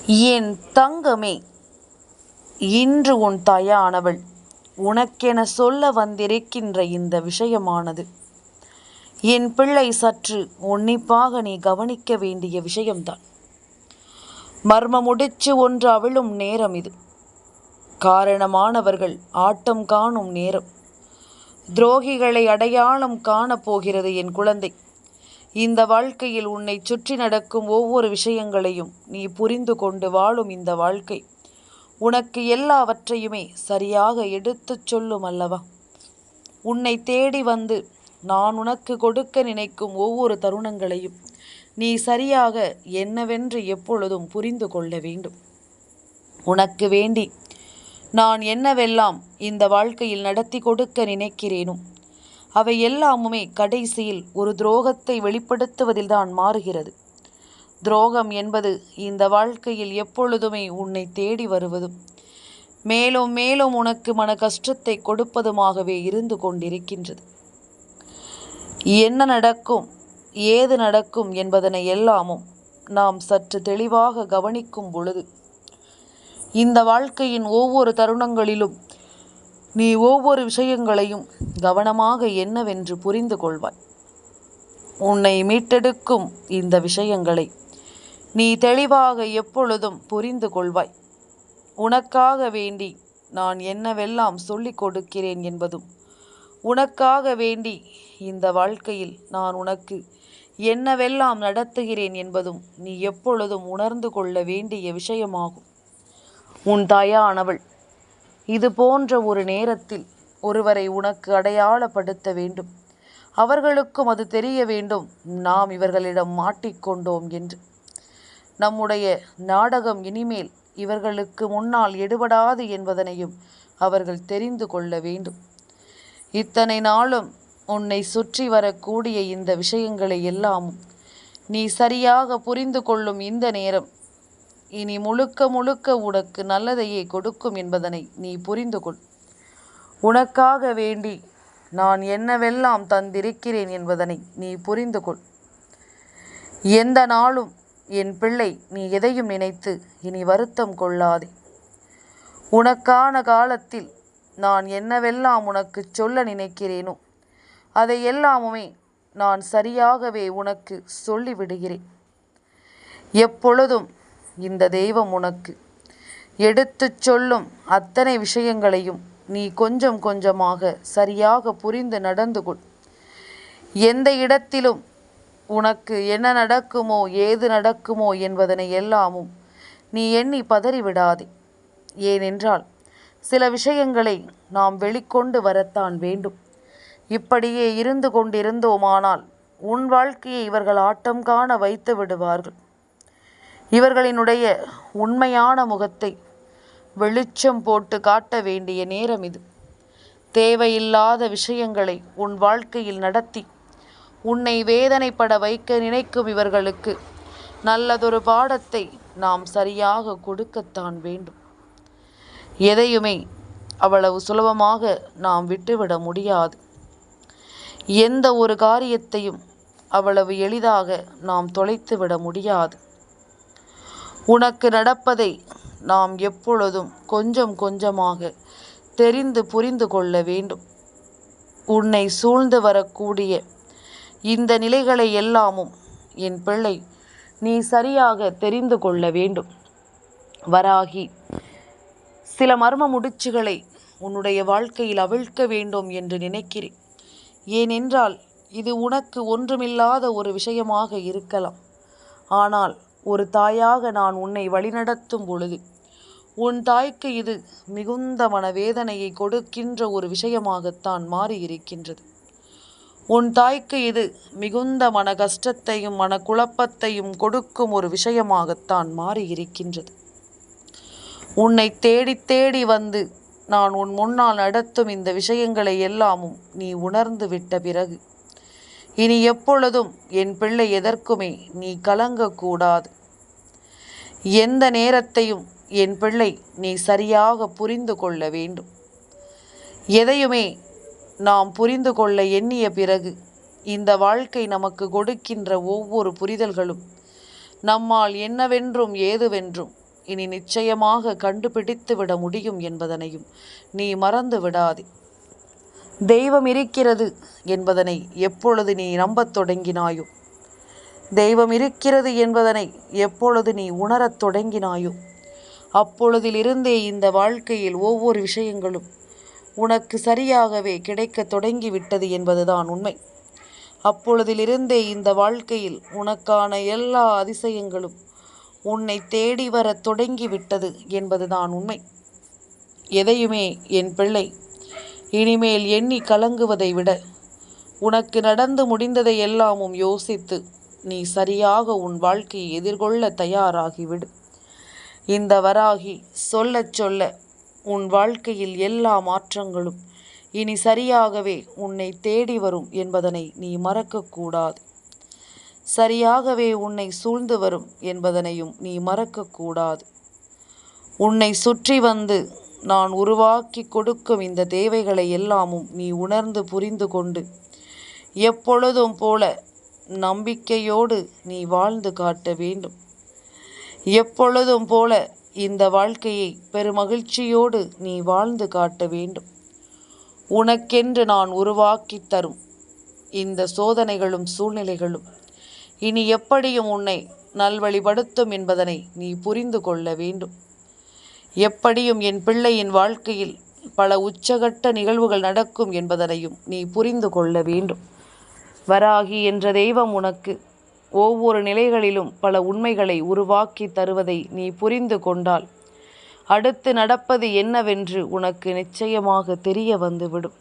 என் தங்கமே, இன்று உன் தாயானவள் உனக்கென சொல்ல வந்திருக்கின்ற இந்த விஷயமானது என் பிள்ளை சற்று உன்னிப்பாக நீ கவனிக்க வேண்டிய விஷயம்தான். மர்மமுடிச்சு ஒன்று அவிழும் நேரம் இது. காரணமானவர்கள் ஆட்டம் காணும் நேரம். துரோகிகளை அடையாளம் காணப்போகிறது என் குழந்தை. இந்த வாழ்க்கையில் உன்னை சுற்றி நடக்கும் ஒவ்வொரு விஷயங்களையும் நீ புரிந்து கொண்டு வாழும் இந்த வாழ்க்கை உனக்கு எல்லாவற்றையுமே சரியாக எடுத்துச் சொல்லும் அல்லவா? உன்னை தேடி வந்து நான் உனக்கு கொடுக்க நினைக்கும் ஒவ்வொரு தருணங்களையும் நீ சரியாக என்னவென்று எப்பொழுதும் புரிந்து கொள்ள வேண்டும். உனக்கு வேண்டி நான் என்னவெல்லாம் இந்த வாழ்க்கையில் நடத்தி கொடுக்க நினைக்கிறேனோ அவை எல்லாமுமே கடைசியில் ஒரு துரோகத்தை வெளிப்படுத்துவதில்தான் மாறுகிறது. துரோகம் என்பது இந்த வாழ்க்கையில் எப்பொழுதுமே உன்னை தேடி வருவதும் மேலும் மேலும் உனக்கு மன கஷ்டத்தை கொடுப்பதுமாகவே இருந்து கொண்டிருக்கின்றது. என்ன நடக்கும், ஏது நடக்கும் என்பதனை எல்லாமும் நாம் சற்று தெளிவாக கவனிக்கும் பொழுது இந்த வாழ்க்கையின் ஒவ்வொரு தருணங்களிலும் நீ ஒவ்வொரு விஷயங்களையும் கவனமாக என்னவென்று புரிந்து கொள்வாய். உன்னை மீட்டெடுக்கும் இந்த விஷயங்களை நீ தெளிவாக எப்பொழுதும் புரிந்து கொள்வாய். உனக்காக வேண்டி நான் என்னவெல்லாம் சொல்லிக் கொடுக்கிறேன் என்பதும் உனக்காக வேண்டி இந்த வாழ்க்கையில் நான் உனக்கு என்னவெல்லாம் நடத்துகிறேன் என்பதும் நீ எப்பொழுதும் உணர்ந்து கொள்ள வேண்டிய விஷயமாகும். உன் தாயானவள் இது போன்ற ஒரு நேரத்தில் ஒருவரை உனக்கு அடையாளப்படுத்த வேண்டும். அவர்களுக்கும் அது தெரிய வேண்டும், நாம் இவர்களிடம் மாட்டிக்கொண்டோம் என்று. நம்முடைய நாடகம் இனிமேல் இவர்களுக்கு முன்னால் எடுபடாது என்பதனையும் அவர்கள் தெரிந்து கொள்ள வேண்டும். இத்தனை நாளும் உன்னை சுற்றி வரக்கூடிய இந்த விஷயங்களை எல்லாமும் நீ சரியாக புரிந்து கொள்ளும் இந்த நேரம் இனி முழுக்க முழுக்க உனக்கு நல்லதையே கொடுக்கும் என்பதனை நீ புரிந்து கொள். உனக்காக வேண்டி நான் என்னவெல்லாம் தந்திருக்கிறேன் என்பதனை நீ புரிந்து கொள். எந்த நாளும் என் பிள்ளை நீ எதையும் நினைத்து இனி வருத்தம் கொள்ளாதே. உனக்கான காலத்தில் நான் என்னவெல்லாம் உனக்கு சொல்ல நினைக்கிறேனோ அதை எல்லாமுமே நான் சரியாகவே உனக்கு சொல்லிவிடுகிறேன். எப்பொழுதும் இந்த தெய்வம் உனக்கு எடுத்துச் சொல்லும் அத்தனை விஷயங்களையும் நீ கொஞ்சம் கொஞ்சமாக சரியாக புரிந்து நடந்து கொள். எந்த இடத்திலும் உனக்கு என்ன நடக்குமோ ஏது நடக்குமோ என்பதனை எல்லாமும் நீ எண்ணி பதறிவிடாதே. ஏனென்றால் சில விஷயங்களை நாம் வெளிக்கொண்டு வரத்தான் வேண்டும். இப்படியே இருந்து கொண்டிருந்தோமானால் உன் வாழ்க்கையை இவர்கள் ஆட்டம் காண வைத்து விடுவார்கள். இவர்களினுடைய உண்மையான முகத்தை வெளிச்சம் போட்டு காட்ட வேண்டிய நேரம் இது. தேவையில்லாத விஷயங்களை உன் வாழ்க்கையில் நடத்தி உன்னை வேதனைப்பட வைக்க நினைக்கும் இவர்களுக்கு நல்லதொரு பாடத்தை நாம் சரியாக கொடுக்கத்தான் வேண்டும். எதையுமே அவ்வளவு சுலபமாக நாம் விட்டுவிட முடியாது. எந்த ஒரு காரியத்தையும் அவ்வளவு எளிதாக நாம் தொலைத்துவிட முடியாது. உனக்கு நடப்பதை நாம் எப்பொழுதும் கொஞ்சம் கொஞ்சமாக தெரிந்து புரிந்து கொள்ள வேண்டும். உன்னை சூழ்ந்து வரக்கூடிய இந்த நிலைகளை எல்லாமும் என் பிள்ளை நீ சரியாக தெரிந்து கொள்ள வேண்டும். வராகி சில மர்ம முடிச்சுகளை உன்னுடைய வாழ்க்கையில் அவிழ்க்க வேண்டும் என்று நினைக்கிறேன். ஏனென்றால் இது உனக்கு ஒன்றுமில்லாத ஒரு விஷயமாக இருக்கலாம். ஆனால் ஒரு தாயாக நான் உன்னை வழிநடத்தும் பொழுது உன் தாய்க்கு இது மிகுந்த மனவேதனையை கொடுக்கின்ற ஒரு விஷயமாகத்தான் மாறியிருக்கின்றது. உன் தாய்க்கு இது மிகுந்த மன கஷ்டத்தையும் மன குழப்பத்தையும் கொடுக்கும் ஒரு விஷயமாகத்தான் மாறியிருக்கின்றது. உன்னை தேடி தேடி வந்து நான் உன் முன்னால் நடத்தும் இந்த விஷயங்களை எல்லாமும் நீ உணர்ந்து விட்ட பிறகு இனி எப்பொழுதும் என் பிள்ளை எதற்குமே நீ கலங்கக்கூடாது. எந்த நேரத்தையும் என் பிள்ளை நீ சரியாக புரிந்து கொள்ள வேண்டும். எதையுமே நாம் புரிந்து கொள்ள எண்ணிய பிறகு இந்த வாழ்க்கை நமக்கு கொடுக்கின்ற ஒவ்வொரு புரிதல்களும் நம்மால் என்னவென்றும் ஏதுவென்றும் இனி நிச்சயமாக கண்டுபிடித்து விட முடியும் என்பதனையும் நீ மறந்து விடாதே. தெய்வம் இருக்கிறது என்பதனை எப்பொழுது நீ நம்பத் தொடங்கினாயோ, தெய்வம் இருக்கிறது என்பதனை எப்பொழுது நீ உணரத் தொடங்கினாயோ, அப்பொழுதிலிருந்தே இந்த வாழ்க்கையில் ஒவ்வொரு விஷயங்களும் உனக்கு சரியாகவே கிடைக்க தொடங்கிவிட்டது என்பதுதான் உண்மை. அப்பொழுதிலிருந்தே இந்த வாழ்க்கையில் உனக்கான எல்லா அதிசயங்களும் உன்னை தேடி வர தொடங்கிவிட்டது என்பதுதான் உண்மை. எதையுமே என் பிள்ளை இனிமேல் எண்ணி கலங்குவதை விட உனக்கு நடந்து முடிந்ததை எல்லாமும் யோசித்து நீ சரியாக உன் வாழ்க்கையை எதிர்கொள்ள தயாராகிவிடு. இந்த வராகி சொல்ல சொல்ல உன் வாழ்க்கையில் எல்லா மாற்றங்களும் இனி சரியாகவே உன்னை தேடி வரும் என்பதனை நீ மறக்கக்கூடாது. சரியாகவே உன்னை சூழ்ந்து வரும் என்பதனையும் நீ மறக்கக்கூடாது. உன்னை சுற்றி வந்து நான் உருவாக்கி கொடுக்கும் இந்த தேவைகளை எல்லாமும் நீ உணர்ந்து புரிந்து கொண்டு எப்பொழுதும் போல நம்பிக்கையோடு நீ வாழ்ந்து காட்ட வேண்டும். எப்பொழுதும் போல இந்த வாழ்க்கையை பெருமகிழ்ச்சியோடு நீ வாழ்ந்து காட்ட வேண்டும். உனக்கென்று நான் உருவாக்கி தரும் இந்த சோதனைகளும் சூழ்நிலைகளும் இனி எப்படியும் உன்னை நல்வழிப்படுத்தும் என்பதனை நீ புரிந்து கொள்ள வேண்டும். எப்படியும் என் பிள்ளையின் வாழ்க்கையில் பல உச்சகட்ட நிகழ்வுகள் நடக்கும் என்பதனையும் நீ புரிந்து கொள்ள வேண்டும். வராகி என்ற தெய்வம் உனக்கு ஒவ்வொரு நிலைகளிலும் பல உண்மைகளை உருவாக்கி தருவதை நீ புரிந்து கொண்டால் அடுத்து நடப்பது என்னவென்று உனக்கு நிச்சயமாக தெரிய வந்துவிடும்.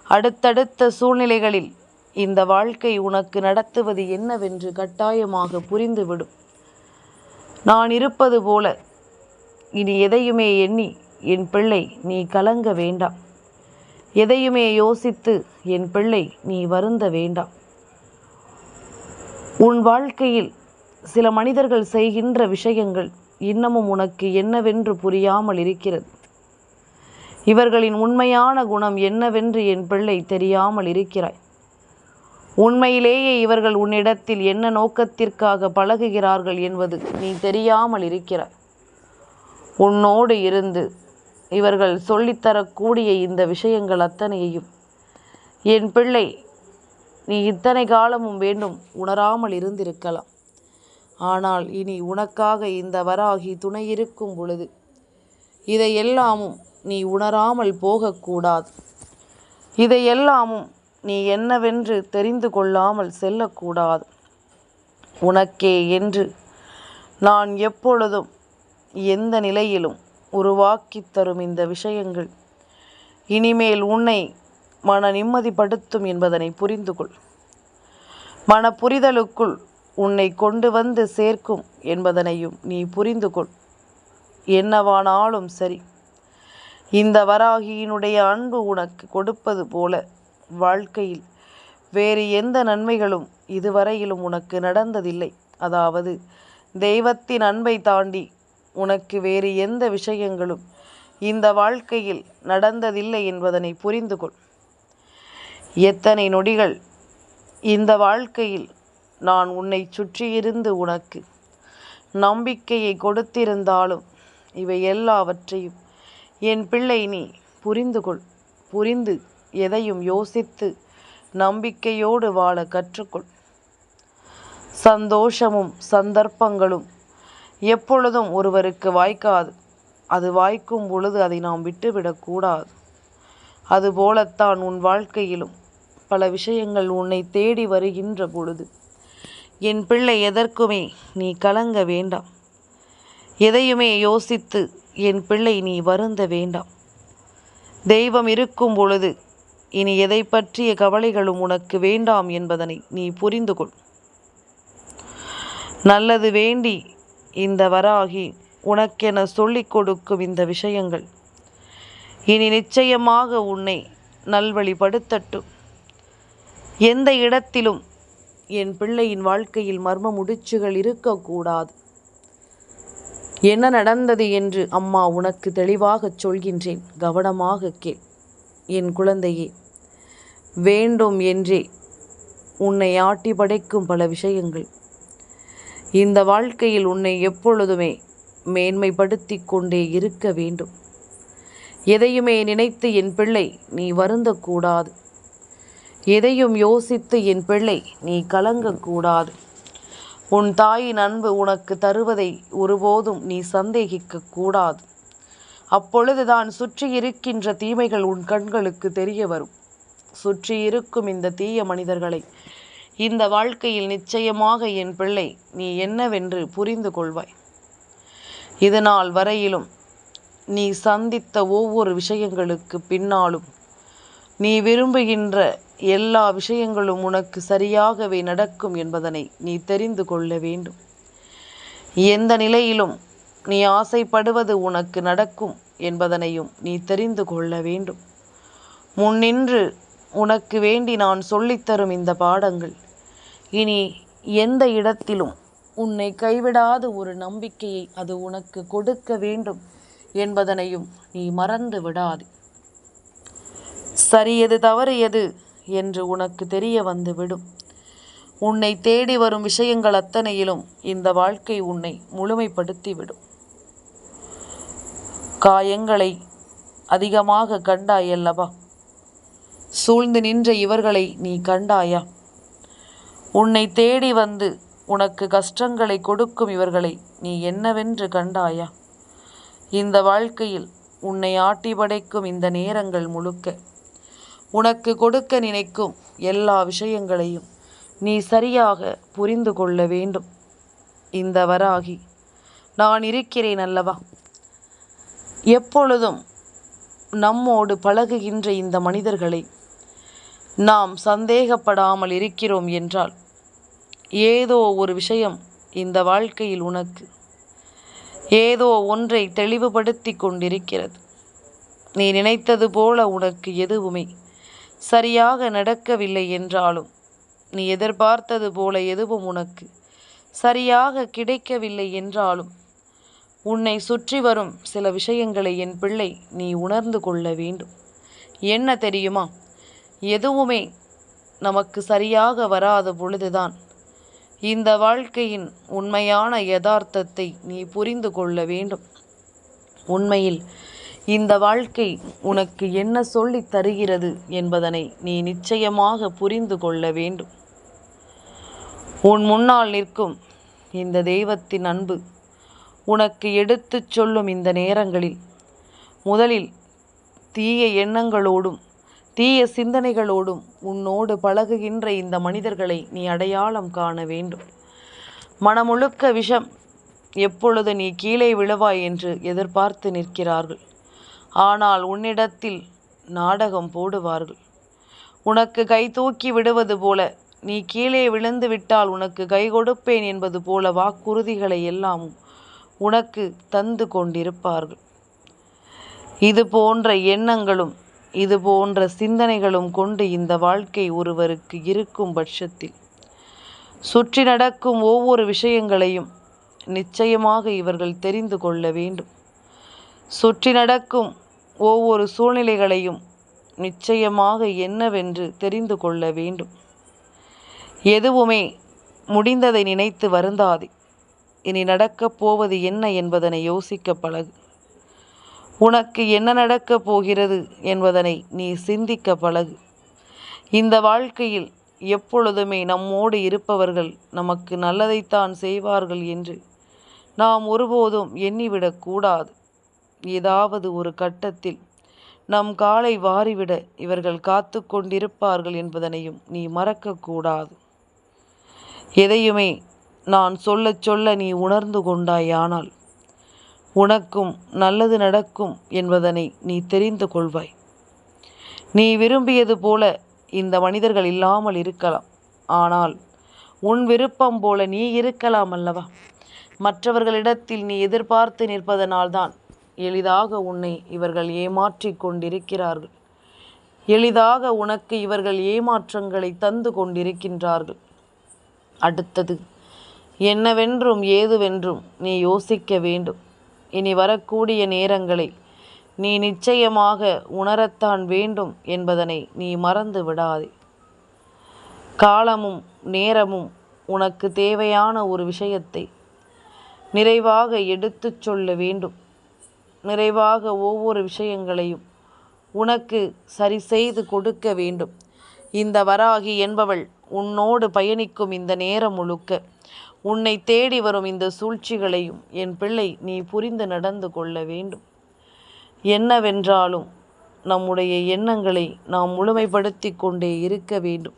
அடுத்தடுத்த சூழ்நிலைகளில் இந்த வாழ்க்கை உனக்கு நடத்துவது என்னவென்று கட்டாயமாக புரிந்துவிடும். நான் இருப்பது போல இனி எதையுமே எண்ணி என் பிள்ளை நீ கலங்க வேண்டாம். எதையுமே யோசித்து என் பிள்ளை நீ வருந்த வேண்டாம். உன் வாழ்க்கையில் சில மனிதர்கள் செய்கின்ற விஷயங்கள் இன்னமும் உனக்கு என்னவென்று புரியாமல் இருக்கிறது. இவர்களின் உண்மையான குணம் என்னவென்று என் பிள்ளை தெரியாமல் இருக்கிறாய். உண்மையிலேயே இவர்கள் உன்னிடத்தில் என்ன நோக்கத்திற்காக பழகுகிறார்கள் என்பது நீ தெரியாமல் இருக்கிறாய். உன்னோடு இருந்து இவர்கள் சொல்லித்தரக்கூடிய இந்த விஷயங்கள் அத்தனையையும் என் பிள்ளை நீ இத்தனை காலமும் வேண்டும் உணராமல் இருந்திருக்கலாம். ஆனால் இனி உனக்காக இந்த வராகி துணை இருக்கும் பொழுது இதையெல்லாமும் நீ உணராமல் போகக்கூடாது. இதையெல்லாமும் நீ என்னவென்று தெரிந்து கொள்ளாமல் செல்லக்கூடாது. உனக்கே என்று நான் எப்பொழுதும் எந்த நிலையிலும் உருவாக்கி தரும் இந்த விஷயங்கள் இனிமேல் உன்னை மன நிம்மதிப்படுத்தும் என்பதனை புரிந்து கொள். மன புரிதலுக்குள் உன்னை கொண்டு வந்து சேர்க்கும் என்பதனையும் நீ புரிந்து கொள். என்னவானாலும் சரி, இந்த வராகியினுடைய அன்பு உனக்கு கொடுப்பது போல வாழ்க்கையில் வேறு எந்த நன்மைகளும் இதுவரையிலும் உனக்கு நடந்ததில்லை. அதாவது தெய்வத்தின் அன்பை தாண்டி உனக்கு வேறு எந்த விஷயங்களும் இந்த வாழ்க்கையில் நடந்ததில்லை என்பதனை புரிந்து கொள். எத்தனை நொடிகள் இந்த வாழ்க்கையில் நான் உன்னை சுற்றியிருந்து உனக்கு நம்பிக்கையை கொடுத்திருந்தாலும் இவை எல்லாவற்றையும் என் பிள்ளை நீ புரிந்து கொள். புரிந்து எதையும் யோசித்து நம்பிக்கையோடு வாழ கற்றுக்கொள். சந்தோஷமும் சந்தர்ப்பங்களும் எப்பொழுதும் ஒருவருக்கு வாய்க்காது. அது வாய்க்கும் பொழுது அதை நாம் விட்டுவிடக்கூடாது. அதுபோலத்தான் உன் வாழ்க்கையிலும் பல விஷயங்கள் உன்னை தேடி வருகின்ற பொழுது என் பிள்ளை எதற்குமே நீ கலங்க வேண்டாம். எதையுமே யோசித்து என் பிள்ளை நீ வருந்த வேண்டாம். தெய்வம் இருக்கும் பொழுது இனி எதை பற்றிய கவலைகளும் உனக்கு வேண்டாம் என்பதனை நீ புரிந்து கொள். நல்லது வேண்டி இந்த வராகி உனக்கென சொல்லிக் கொடுக்கும் இந்த விஷயங்கள் இனி நிச்சயமாக உன்னை நல்வழிப்படுத்தட்டும். எந்த இடத்திலும் என் பிள்ளையின் வாழ்க்கையில் மர்ம முடிச்சுகள் இருக்கக்கூடாது. என்ன நடந்தது என்று அம்மா உனக்கு தெளிவாகச் சொல்கின்றேன், கவனமாக கேள். என் குழந்தையே, வேண்டும் என்றே உன்னை ஆட்டி படைக்கும் பல விஷயங்கள் இந்த வாழ்க்கையில் உன்னை எப்பொழுதுமே மேன்மைப்படுத்தி கொண்டே இருக்க வேண்டும். எதையுமே நினைத்து என் பிள்ளை நீ வருந்தக்கூடாது. எதையும் யோசித்து என் பிள்ளை நீ கலங்கக்கூடாது. உன் தாயின் அன்பு உனக்கு தருவதை ஒருபோதும் நீ சந்தேகிக்க கூடாது. அப்பொழுதுதான் சுற்றி இருக்கின்ற தீமைகள் உன் கண்களுக்கு தெரிய வரும். சுற்றி இருக்கும் இந்த தீய மனிதர்களை இந்த வாழ்க்கையில் நிச்சயமாக என் பிள்ளை நீ என்னவென்று புரிந்து கொள்வாய். இதனால் வரையிலும் நீ சந்தித்த ஒவ்வொரு விஷயங்களுக்கு பின்னாலும் நீ விரும்புகின்ற எல்லா விஷயங்களும் உனக்கு சரியாகவே நடக்கும் என்பதனை நீ தெரிந்து கொள்ள வேண்டும். எந்த நிலையிலும் நீ ஆசைப்படுவது உனக்கு நடக்கும் என்பதனையும் நீ தெரிந்து கொள்ள வேண்டும். முன்னின்று உனக்கு வேண்டி நான் சொல்லித்தரும் இந்த பாடங்கள் இனி எந்த இடத்திலும் உன்னை கைவிடாத ஒரு நம்பிக்கையை அது உனக்கு கொடுக்க வேண்டும் என்பதனையும் நீ மறந்து விடாது. சரி எது தவறு எது என்று உனக்கு தெரிய வந்துவிடும். உன்னை தேடி வரும் விஷயங்கள் அத்தனையிலும் இந்த வாழ்க்கை உன்னை முழுமைப்படுத்திவிடும். காயங்களை அதிகமாக கண்டாயல்லவா? சூழ்ந்து நின்ற இவர்களை நீ கண்டாயா? உன்னை தேடி வந்து உனக்கு கஷ்டங்களை கொடுக்கும் இவர்களை நீ என்னவென்று கண்டாயா? இந்த வாழ்க்கையில் உன்னை ஆட்டி படைக்கும் இந்த நேரங்கள் முழுக்க உனக்கு கொடுக்க நினைக்கும் எல்லா விஷயங்களையும் நீ சரியாக புரிந்து கொள்ள வேண்டும். இந்த வராகி நான் இருக்கிறேன் அல்லவா? எப்பொழுதும் நம்மோடு பழகுகின்ற இந்த மனிதர்களை நாம் சந்தேகப்படாமல் இருக்கிறோம் என்றால் ஏதோ ஒரு விஷயம் இந்த வாழ்க்கையில் உனக்கு ஏதோ ஒன்றை தெளிவுபடுத்தி கொண்டிருக்கிறது. நீ நினைத்தது போல உனக்கு எதுவுமே சரியாக நடக்கவில்லை என்றாலும், நீ எதிர்பார்த்தது போல எதுவும் உனக்கு சரியாக கிடைக்கவில்லை என்றாலும், உன்னை சுற்றி வரும் சில விஷயங்களை என் பிள்ளை நீ உணர்ந்து கொள்ள வேண்டும். என்ன தெரியுமா? எதுவுமே நமக்கு சரியாக வராத பொழுதுதான் இந்த வாழ்க்கையின் உண்மையான யதார்த்தத்தை நீ புரிந்து கொள்ள வேண்டும். உண்மையில் இந்த வாழ்க்கை உனக்கு என்ன சொல்லித் தருகிறது என்பதனை நீ நிச்சயமாக புரிந்து கொள்ள வேண்டும். உன் முன்னால் நிற்கும் இந்த தெய்வத்தின் அன்பு உனக்கு எடுத்துச் சொல்லும் இந்த நேரங்களில் முதலில் தீய எண்ணங்களோடும் தீய சிந்தனைகளோடும் உன்னோடு பழகுகின்ற இந்த மனிதர்களை நீ அடையாளம் காண வேண்டும். மனமுழுக்க விஷம். எப்பொழுது நீ கீழே விழுவாய் என்று எதிர்பார்த்து நிற்கிறார்கள். ஆனால் உன்னிடத்தில் நாடகம் போடுவார்கள். உனக்கு கை தூக்கி விடுவது போல, நீ கீழே விழுந்து விட்டால் உனக்கு கை கொடுப்பேன் என்பது போல வாக்குறுதிகளை எல்லாம் உனக்கு தந்து கொண்டிருப்பார்கள். இது போன்ற எண்ணங்களும் இது போன்ற சிந்தனைகளும் கொண்டு இந்த வாழ்க்கை ஒருவருக்கு இருக்கும் பட்சத்தில் சுற்றி நடக்கும் ஒவ்வொரு விஷயங்களையும் நிச்சயமாக இவர்கள் தெரிந்து கொள்ள வேண்டும். சுற்றி நடக்கும் ஒவ்வொரு சூழ்நிலைகளையும் நிச்சயமாக என்னவென்று தெரிந்து கொள்ள வேண்டும். எதுவுமே முடிந்ததை நினைத்து வருந்தாதே. இனி நடக்கப் போவது என்ன என்பதனை யோசிக்க பழகு. உனக்கு என்ன நடக்கப் போகிறது என்பதனை நீ சிந்திக்க பழகு. இந்த வாழ்க்கையில் எப்பொழுதுமே நம்மோடு இருப்பவர்கள் நமக்கு நல்லதைத்தான் செய்வார்கள் என்று நாம் ஒருபோதும் எண்ணிவிடக்கூடாது. ஏதாவது ஒரு கட்டத்தில் நம் காலை வாரிவிட இவர்கள் காத்து கொண்டிருப்பார்கள் என்பதனையும் நீ மறக்கக்கூடாது. எதையுமே நான் சொல்லச் சொல்ல நீ உணர்ந்து கொண்டாயானால் உனக்கும் நல்லது நடக்கும் என்பதனை நீ தெரிந்து கொள்வாய். நீ விரும்பியது போல இந்த மனிதர்கள் இல்லாமல் இருக்கலாம். ஆனால் உன் விருப்பம் போல நீ இருக்கலாம் அல்லவா? மற்றவர்களிடத்தில் நீ எதிர்பார்த்து நிற்பதனால்தான் எளிதாக உன்னை இவர்கள் ஏமாற்றி கொண்டிருக்கிறார்கள். எளிதாக உனக்கு இவர்கள் ஏமாற்றங்களை தந்து கொண்டிருக்கின்றார்கள். அடுத்தது என்னவென்றும் ஏதுவென்றும் நீ யோசிக்க வேண்டும். இனி வரக்கூடிய நேரங்களை நீ நிச்சயமாக உணரத்தான் வேண்டும் என்பதனை நீ மறந்து விடாதே. காலமும் நேரமும் உனக்கு தேவையான ஒரு விஷயத்தை நிறைவாக எடுத்துச் சொல்ல வேண்டும். நிறைவாக ஒவ்வொரு விஷயங்களையும் உனக்கு சரி செய்து கொடுக்க வேண்டும். இந்த வராகி என்பவள் உன்னோடு பயணிக்கும் இந்த நேரம் முழுக்க உன்னை தேடி வரும் இந்த சூழ்ச்சிகளையும் என் பிள்ளை நீ புரிந்து நடந்து கொள்ள வேண்டும். என்னவென்றாலும் நம்முடைய எண்ணங்களை நாம் முழுமைப்படுத்தி கொண்டே இருக்க வேண்டும்.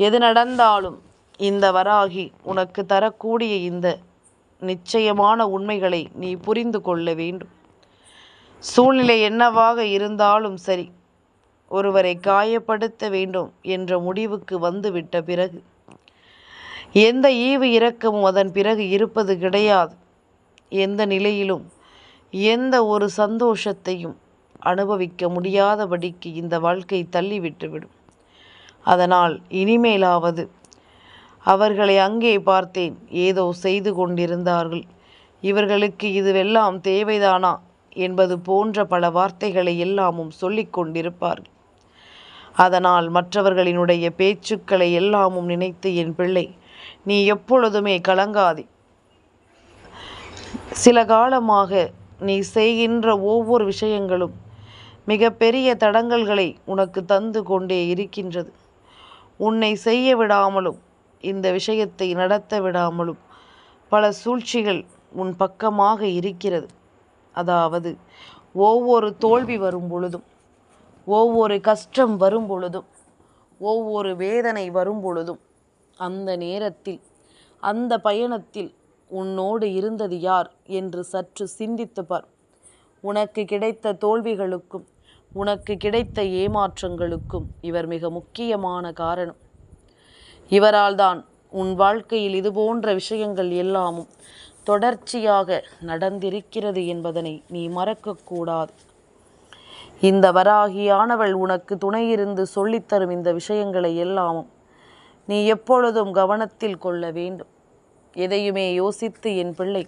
எது நடந்தாலும் இந்த வராகி உனக்கு தரக்கூடிய இந்த நிச்சயமான உண்மைகளை நீ புரிந்து கொள்ள வேண்டும். சூழ்நிலை என்னவாக இருந்தாலும் சரி, ஒருவரை காயப்படுத்த வேண்டும் என்ற முடிவுக்கு வந்துவிட்ட பிறகு எந்த ஈவு இரக்கமும் அதன் பிறகு இருப்பது கிடையாது. எந்த நிலையிலும் எந்த ஒரு சந்தோஷத்தையும் அனுபவிக்க முடியாதபடிக்கு இந்த வாழ்க்கை தள்ளிவிட்டுவிடும். அதனால் இனிமேலாவது அவர்களை அங்கே பார்த்தேன், ஏதோ செய்து கொண்டிருந்தார்கள், இவர்களுக்கு இதுவெல்லாம் தேவைதானா என்பது போன்ற பல வார்த்தைகளை எல்லாமும் சொல்லிக் கொண்டிருப்பார்கள். அதனால் மற்றவர்களினுடைய பேச்சுக்களை எல்லாமும் நினைத்து என் பிள்ளை நீ எப்பொழுதுமே கலங்காதே. சில காலமாக நீ செய்கின்ற ஒவ்வொரு விஷயங்களும் மிக பெரிய தடங்கல்களை உனக்கு தந்து கொண்டே இருக்கின்றது. உன்னை செய்ய விடாமலும் இந்த விஷயத்தை நடத்த விடாமலும் பல சூழ்ச்சிகள் உன் பக்கமாக இருக்கிறது. அதாவது ஒவ்வொரு தோல்வி வரும் பொழுதும், ஒவ்வொரு கஷ்டம் வரும் பொழுதும், ஒவ்வொரு வேதனை வரும் பொழுதும், அந்த நேரத்தில் அந்த பயணத்தில் உன்னோடு இருந்தது யார் என்று சற்று சிந்தித்து பார். உனக்கு கிடைத்த தோல்விகளுக்கும் உனக்கு கிடைத்த ஏமாற்றங்களுக்கும் இவர் மிக முக்கியமான காரணம். இவரால் தான் உன் வாழ்க்கையில் இதுபோன்ற விஷயங்கள் எல்லாமும் தொடர்ச்சியாக நடந்திருக்கிறது என்பதனை நீ மறக்கக்கூடாது. இந்த வராகியானவள் உனக்கு துணையிருந்து சொல்லித்தரும் இந்த விஷயங்களை எல்லாமும் நீ எப்பொழுதும் கவனத்தில் கொள்ள வேண்டும். எதையுமே யோசித்து என் பிள்ளை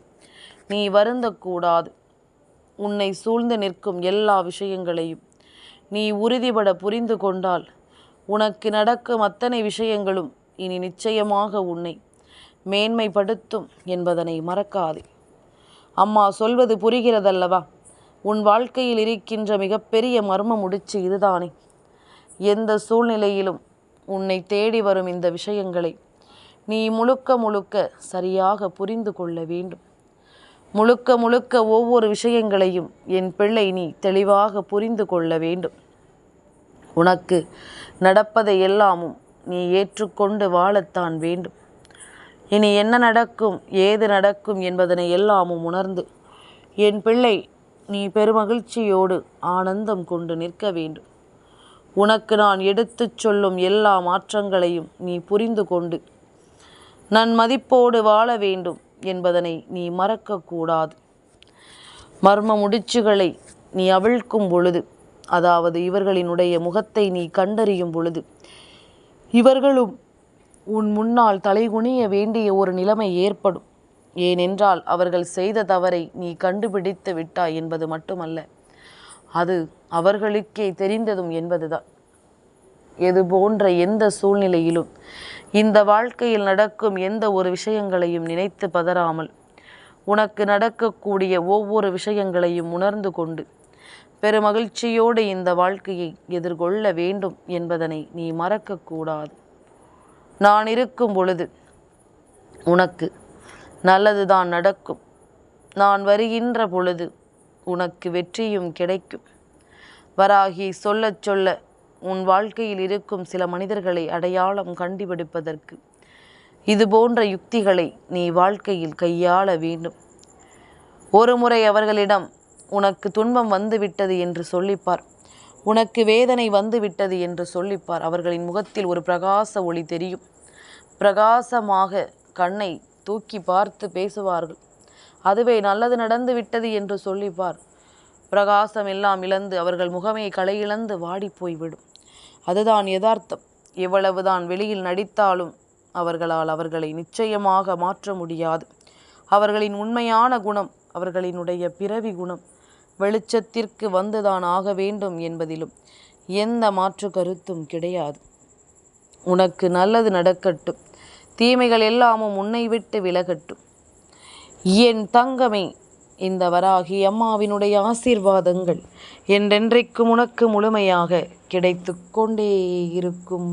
நீ வருந்தக்கூடாது. உன்னை சூழ்ந்து நிற்கும் எல்லா விஷயங்களையும் நீ உறுதிபட புரிந்து கொண்டால் உனக்கு நடக்கும் அத்தனை விஷயங்களும் இனி நிச்சயமாக உன்னை மேன்மைப்படுத்தும் என்பதனை மறக்காதே. அம்மா சொல்வது புரிகிறதல்லவா? உன் வாழ்க்கையில் இருக்கின்ற மிகப்பெரிய மர்ம முடிச்சு இதுதானே. எந்த சூழ்நிலையிலும் உன்னை தேடி வரும் இந்த விஷயங்களை நீ முழுக்க முழுக்க சரியாக புரிந்து கொள்ள வேண்டும். முழுக்க முழுக்க ஒவ்வொரு விஷயங்களையும் என் பிள்ளை நீ தெளிவாக புரிந்து கொள்ள வேண்டும். உனக்கு நடப்பதை எல்லாமும் நீ ஏற்றுக்கொண்டு வாழத்தான் வேண்டும். இனி என்ன நடக்கும், ஏது நடக்கும் என்பதனை எல்லாமும் உணர்ந்து என் பிள்ளை நீ பெருமகிழ்ச்சியோடு ஆனந்தம் கொண்டு நிற்க வேண்டும். உனக்கு நான் எடுத்துச் சொல்லும் எல்லா மாற்றங்களையும் நீ புரிந்து கொண்டு நன்மதிப்போடு வாழ வேண்டும் என்பதனை நீ மறக்கக்கூடாது. மர்ம முடிச்சுகளை நீ அவிழ்க்கும் பொழுது, அதாவது இவர்களினுடைய முகத்தை நீ கண்டறியும் பொழுது, இவர்களும் உன் முன்னால் தலைகுனிய வேண்டிய ஒரு நிலைமை ஏற்படும். ஏனென்றால் அவர்கள் செய்த தவறை நீ கண்டுபிடித்து விட்டாய் என்பது மட்டுமல்ல, அது அவர்களுக்கே தெரிந்ததும் என்பதுதான். எது போன்ற எந்த சூழ்நிலையிலும் இந்த வாழ்க்கையில் நடக்கும் எந்த ஒரு விஷயங்களையும் நினைத்து பதறாமல் உனக்கு நடக்கக்கூடிய ஒவ்வொரு விஷயங்களையும் உணர்ந்து கொண்டு பெருமகிழ்ச்சியோடு இந்த வாழ்க்கையை எதிர்கொள்ள வேண்டும் என்பதனை நீ மறக்கக்கூடாது. நான் இருக்கும் பொழுது உனக்கு நல்லதுதான் நடக்கும். நான் வருகின்ற பொழுது உனக்கு வெற்றியும் கிடைக்கும். வராகி சொல்லச் சொல்ல உன் வாழ்க்கையில் இருக்கும் சில மனிதர்களை அடையாளம் கண்டுபிடிப்பதற்கு இது போன்ற யுக்திகளை நீ வாழ்க்கையில் கையாள வேண்டும். ஒரு முறை அவர்களிடம் உனக்கு துன்பம் வந்துவிட்டது என்று சொல்லிப்பார், உனக்கு வேதனை வந்துவிட்டது என்று சொல்லிப்பார். அவர்களின் முகத்தில் ஒரு பிரகாச ஒளி தெரியும். பிரகாசமாக கண்ணை தூக்கி பார்த்து பேசுவார்கள். அதுவே நல்லது நடந்து விட்டது என்று சொல்லிப்பார். பிரகாசம் எல்லாம் இழந்து அவர்கள் முகமே களையிழந்து வாடி போய்விடும். அதுதான் யதார்த்தம். எவ்வளவுதான் வெளியில் நடித்தாலும் அவர்களால் அவர்களை நிச்சயமாக மாற்ற முடியாது. அவர்களின் உண்மையான குணம், அவர்களினுடைய பிறவி குணம் வெளிச்சத்திற்கு வந்துதான் ஆக வேண்டும் என்பதிலும் எந்த மாற்று கருத்தும் கிடையாது. உனக்கு நல்லது நடக்கட்டும், தீமைகள் எல்லாமும் உன்னை விட்டு விலகட்டும். என் தங்கமே, இந்த வராகி அம்மாவினுடைய ஆசீர்வாதங்கள் என்றென்றைக்கும் உனக்கு முழுமையாக கிடைத்து கொண்டே இருக்கும்.